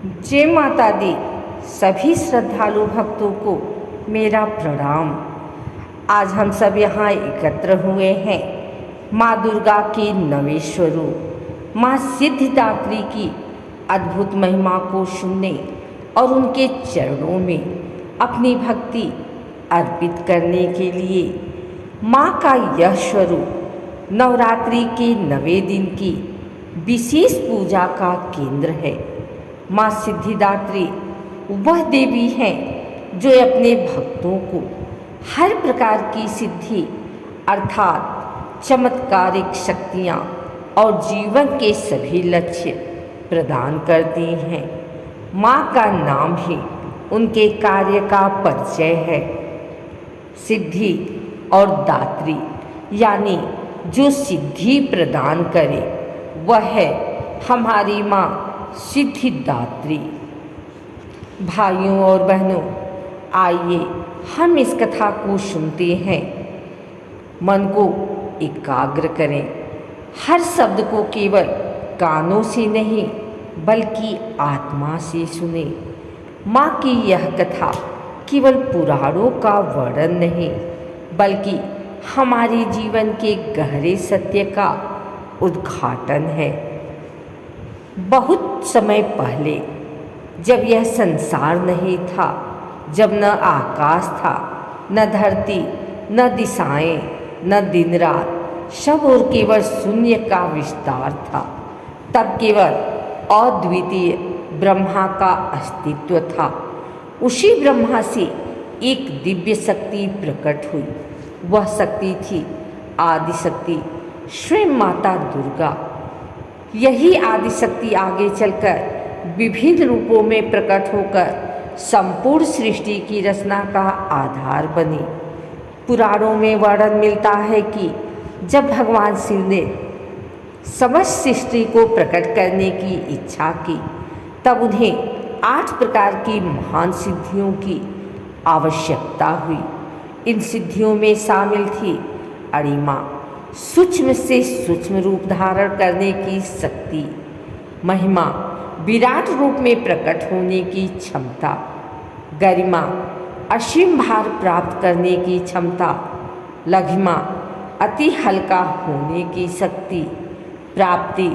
जय माता दी। सभी श्रद्धालु भक्तों को मेरा प्रणाम। आज हम सब यहाँ एकत्र हुए हैं माँ दुर्गा के नवे स्वरूप माँ सिद्धिदात्री की अद्भुत महिमा को सुनने और उनके चरणों में अपनी भक्ति अर्पित करने के लिए। माँ का यह स्वरूप नवरात्रि के 9वें दिन की विशेष पूजा का केंद्र है। माँ सिद्धिदात्री वह देवी हैं जो अपने भक्तों को हर प्रकार की सिद्धि अर्थात चमत्कारिक शक्तियाँ और जीवन के सभी लक्ष्य प्रदान करती हैं। माँ का नाम ही उनके कार्य का परिचय है। सिद्धि और दात्री यानी जो सिद्धि प्रदान करे वह है हमारी माँ सिद्धिदात्री। भाइयों और बहनों, आइए हम इस कथा को सुनते हैं। मन को एकाग्र करें। हर शब्द को केवल कानों से नहीं बल्कि आत्मा से सुने। माँ की यह कथा केवल पुराणों का वर्णन नहीं बल्कि हमारे जीवन के गहरे सत्य का उद्घाटन है। बहुत समय पहले जब यह संसार नहीं था, जब न आकाश था, न धरती, न दिशाएं, न दिन रात, सब और केवल शून्य का विस्तार था, तब केवल अद्वितीय ब्रह्मा का अस्तित्व था। उसी ब्रह्मा से एक दिव्य शक्ति प्रकट हुई। वह शक्ति थी आदि शक्ति, स्वयं माता दुर्गा। यही आदि शक्ति आगे चलकर विभिन्न रूपों में प्रकट होकर संपूर्ण सृष्टि की रचना का आधार बनी। पुराणों में वर्णन मिलता है कि जब भगवान शिव ने समस्त सृष्टि को प्रकट करने की इच्छा की, तब उन्हें 8 प्रकार की महान सिद्धियों की आवश्यकता हुई। इन सिद्धियों में शामिल थी अणिमा, सूक्ष्म से सूक्ष्म रूप धारण करने की शक्ति; महिमा, विराट रूप में प्रकट होने की क्षमता; गरिमा, असीम भार प्राप्त करने की क्षमता; लघिमा, अति हल्का होने की शक्ति; प्राप्ति,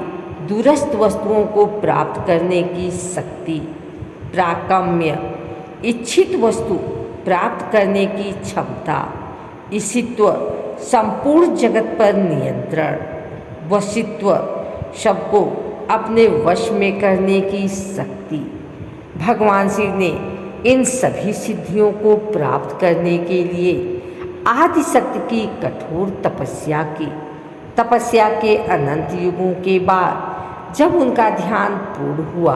दूरस्थ वस्तुओं को प्राप्त करने की शक्ति; प्राकम्य, इच्छित वस्तु प्राप्त करने की क्षमता; ईशित्व, संपूर्ण जगत पर नियंत्रण; वशित्व, सबको अपने वश में करने की शक्ति। भगवान शिव ने इन सभी सिद्धियों को प्राप्त करने के लिए आदि शक्ति की कठोर तपस्या की। तपस्या के अनंत युगों के बाद जब उनका ध्यान पूर्ण हुआ,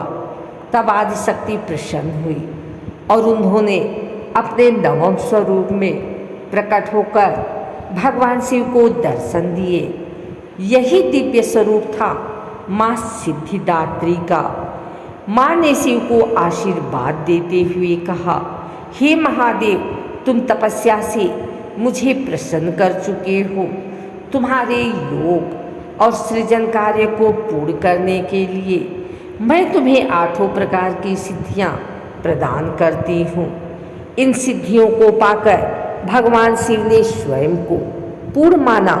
तब आदि शक्ति प्रसन्न हुई और उन्होंने अपने नवम स्वरूप में प्रकट होकर भगवान शिव को दर्शन दिए। यही दिव्य स्वरूप था माँ सिद्धिदात्री का। माँ ने शिव को आशीर्वाद देते हुए कहा, हे महादेव, तुम तपस्या से मुझे प्रसन्न कर चुके हो। तुम्हारे योग और सृजन कार्य को पूर्ण करने के लिए मैं तुम्हें 8 प्रकार की सिद्धियाँ प्रदान करती हूँ। इन सिद्धियों को पाकर भगवान शिव ने स्वयं को पूर्ण माना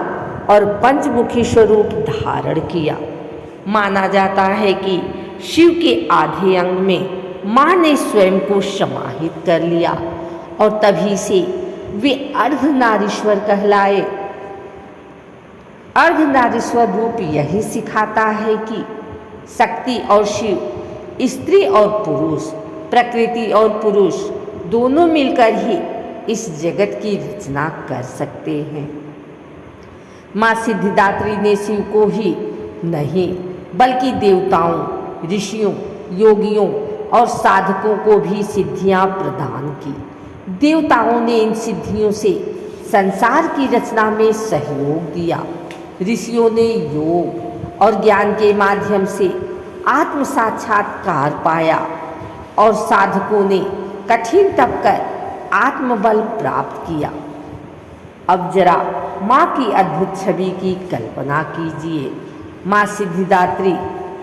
और पंचमुखी स्वरूप धारण किया। माना जाता है कि शिव के आधे अंग में माँ ने स्वयं को समाहित कर लिया और तभी से वे अर्धनारीश्वर कहलाए। अर्धनारीश्वर रूप यही सिखाता है कि शक्ति और शिव, स्त्री और पुरुष, प्रकृति और पुरुष दोनों मिलकर ही इस जगत की रचना कर सकते हैं। माँ सिद्धिदात्री ने शिव को ही नहीं बल्कि देवताओं, ऋषियों, योगियों और साधकों को भी सिद्धियाँ प्रदान की। देवताओं ने इन सिद्धियों से संसार की रचना में सहयोग दिया। ऋषियों ने योग और ज्ञान के माध्यम से आत्म साक्षात्कार पाया और साधकों ने कठिन तप कर आत्मबल प्राप्त किया। अब जरा माँ की अद्भुत छवि की कल्पना कीजिए। माँ सिद्धिदात्री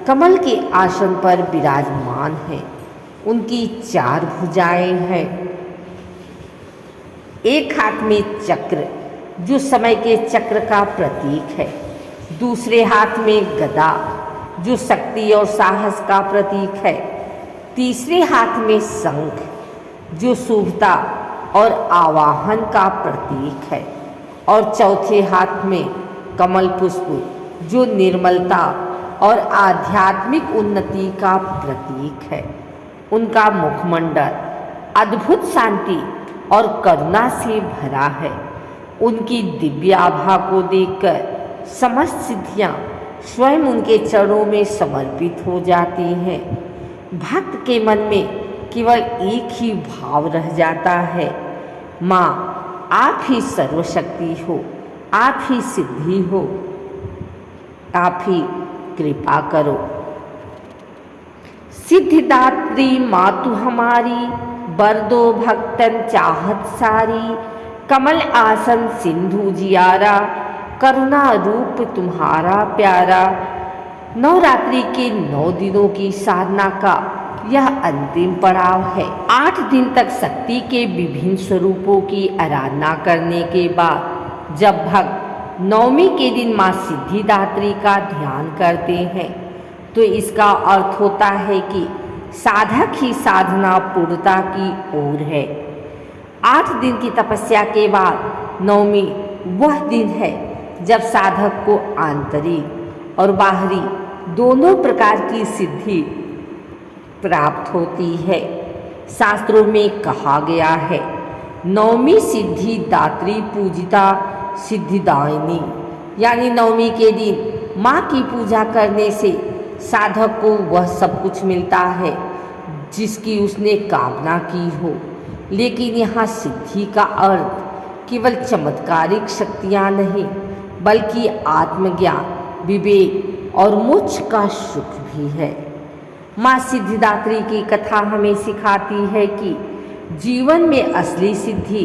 कमल के आसन पर विराजमान है। उनकी 4 भुजाएं हैं। एक हाथ में चक्र जो समय के चक्र का प्रतीक है, दूसरे हाथ में गदा जो शक्ति और साहस का प्रतीक है, तीसरे हाथ में शंख जो शुभता और आवाहन का प्रतीक है, और चौथे हाथ में कमल पुष्प जो निर्मलता और आध्यात्मिक उन्नति का प्रतीक है। उनका मुखमंडल अद्भुत शांति और करुणा से भरा है। उनकी दिव्य आभा को देखकर समस्त सिद्धियां स्वयं उनके चरणों में समर्पित हो जाती हैं। भक्त के मन में केवल एक ही भाव रह जाता है, माँ आप ही सर्वशक्ति हो, आप ही सिद्धि हो, आप ही कृपा करो। सिद्धिदात्री मातु हमारी, बरदो भक्तन चाहत सारी, कमल आसन सिंधु जियारा, करुणा रूप तुम्हारा प्यारा। नवरात्रि के 9 दिनों की साधना का यह अंतिम पड़ाव है। 8 दिन तक शक्ति के विभिन्न स्वरूपों की आराधना करने के बाद जब भक्त नवमी के दिन माँ सिद्धिदात्री का ध्यान करते हैं तो इसका अर्थ होता है कि साधक ही साधना पूर्णता की ओर है। 8 दिन की तपस्या के बाद नवमी वह दिन है जब साधक को आंतरिक और बाहरी दोनों प्रकार की सिद्धि प्राप्त होती है। शास्त्रों में कहा गया है, नवमी सिद्धि दात्री पूजिता सिद्धिदायिनी, यानी नवमी के दिन माँ की पूजा करने से साधक को वह सब कुछ मिलता है जिसकी उसने कामना की हो। लेकिन यहाँ सिद्धि का अर्थ केवल चमत्कारिक शक्तियाँ नहीं, बल्कि आत्मज्ञान, विवेक और मोक्ष का सुख भी है। माँ सिद्धिदात्री की कथा हमें सिखाती है कि जीवन में असली सिद्धि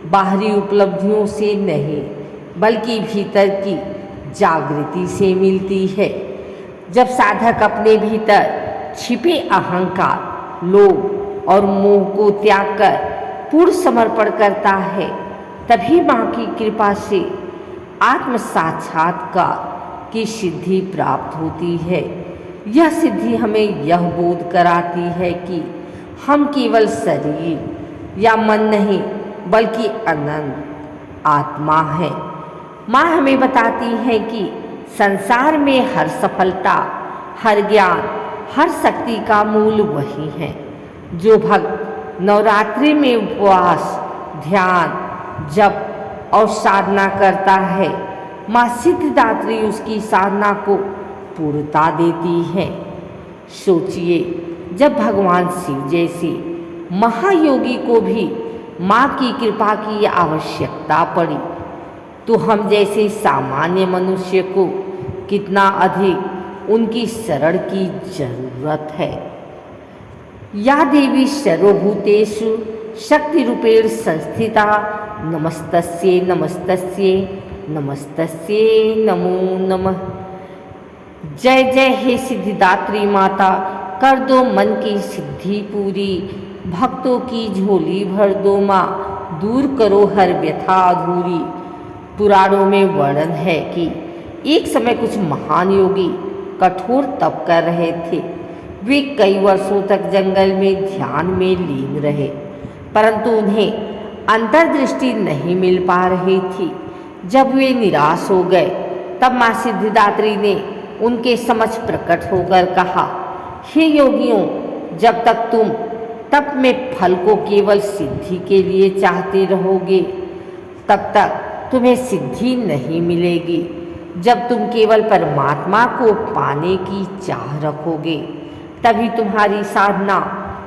बाहरी उपलब्धियों से नहीं, बल्कि भीतर की जागृति से मिलती है। जब साधक अपने भीतर छिपे अहंकार, लोभ और मोह को त्याग कर पूर्ण समर्पण करता है, तभी माँ की कृपा से आत्म साक्षात्कार की सिद्धि प्राप्त होती है। यह सिद्धि हमें यह बोध कराती है कि हम केवल शरीर या मन नहीं, बल्कि अनंत आत्मा है। माँ हमें बताती है कि संसार में हर सफलता, हर ज्ञान, हर शक्ति का मूल वही है। जो भक्त नवरात्रि में उपवास, ध्यान, जप और साधना करता है, माँ सिद्धिदात्री उसकी साधना को पूर्णता देती है। सोचिए, जब भगवान शिव जैसे महायोगी को भी माँ की कृपा की आवश्यकता पड़ी, तो हम जैसे सामान्य मनुष्य को कितना अधिक उनकी शरण की जरूरत है। या देवी सर्वभूतेषु शक्ति रूपेण संस्थिता, नमस्तस्यै नमस्तस्यै नमस्तस्यै नमो नमः। जय जय हे सिद्धिदात्री माता, कर दो मन की सिद्धि पूरी, भक्तों की झोली भर दो माँ, दूर करो हर व्यथा अधूरी। पुराणों में वर्णन है कि एक समय कुछ महान योगी कठोर तप कर रहे थे। वे कई वर्षों तक जंगल में ध्यान में लीन रहे, परंतु उन्हें अंतर्दृष्टि नहीं मिल पा रही थी। जब वे निराश हो गए, तब माँ सिद्धिदात्री ने उनके समक्ष प्रकट होकर कहा, हे योगियों, जब तक तुम तप में फल को केवल सिद्धि के लिए चाहते रहोगे, तब तक तुम्हें सिद्धि नहीं मिलेगी। जब तुम केवल परमात्मा को पाने की चाह रखोगे, तभी तुम्हारी साधना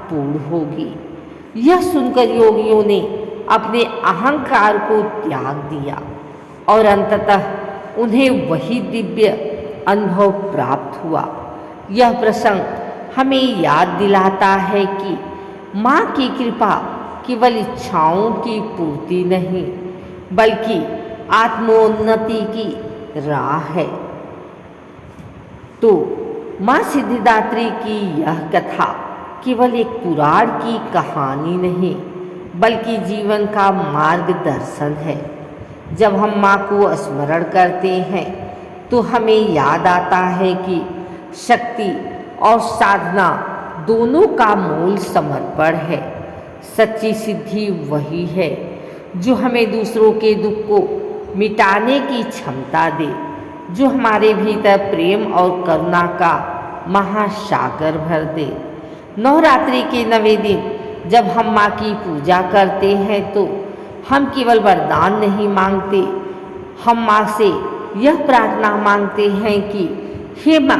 पूर्ण होगी। यह सुनकर योगियों ने अपने अहंकार को त्याग दिया और अंततः उन्हें वही दिव्य अनुभव प्राप्त हुआ। यह प्रसंग हमें याद दिलाता है कि माँ की कृपा केवल इच्छाओं की पूर्ति नहीं, बल्कि आत्मोन्नति की राह है। तो माँ सिद्धिदात्री की यह कथा केवल एक पुराण की कहानी नहीं बल्कि जीवन का मार्गदर्शन है। जब हम माँ को स्मरण करते हैं तो हमें याद आता है कि शक्ति और साधना दोनों का मूल समर्पण है। सच्ची सिद्धि वही है जो हमें दूसरों के दुख को मिटाने की क्षमता दे, जो हमारे भीतर प्रेम और करुणा का महासागर भर दे। नवरात्रि के 9वें दिन जब हम माँ की पूजा करते हैं तो हम केवल वरदान नहीं मांगते, हम माँ से यह प्रार्थना मांगते हैं कि हे माँ,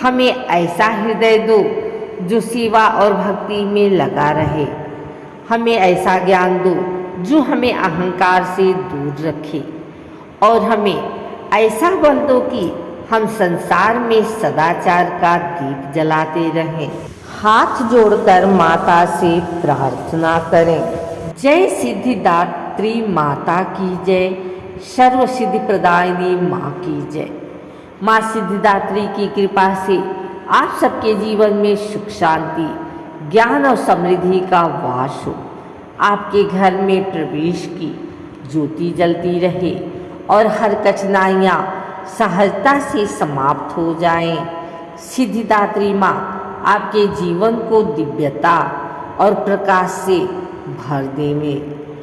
हमें ऐसा हृदय दो जो सेवा और भक्ति में लगा रहे। हमें ऐसा ज्ञान दो जो हमें अहंकार से दूर रखे, और हमें ऐसा बल दो कि हम संसार में सदाचार का दीप जलाते रहें। हाथ जोड़कर माता से प्रार्थना करें। जय सिद्धिदात्री माता की जय, सर्व सिद्धि प्रदायिनी माँ की जय। माँ सिद्धिदात्री की कृपा से आप सबके जीवन में सुख शांति, ज्ञान और समृद्धि का वास हो। आपके घर में प्रवेश की ज्योति जलती रहे और हर कठिनाइयाँ सहजता से समाप्त हो जाएं। सिद्धिदात्री माँ आपके जीवन को दिव्यता और प्रकाश से भर देवे।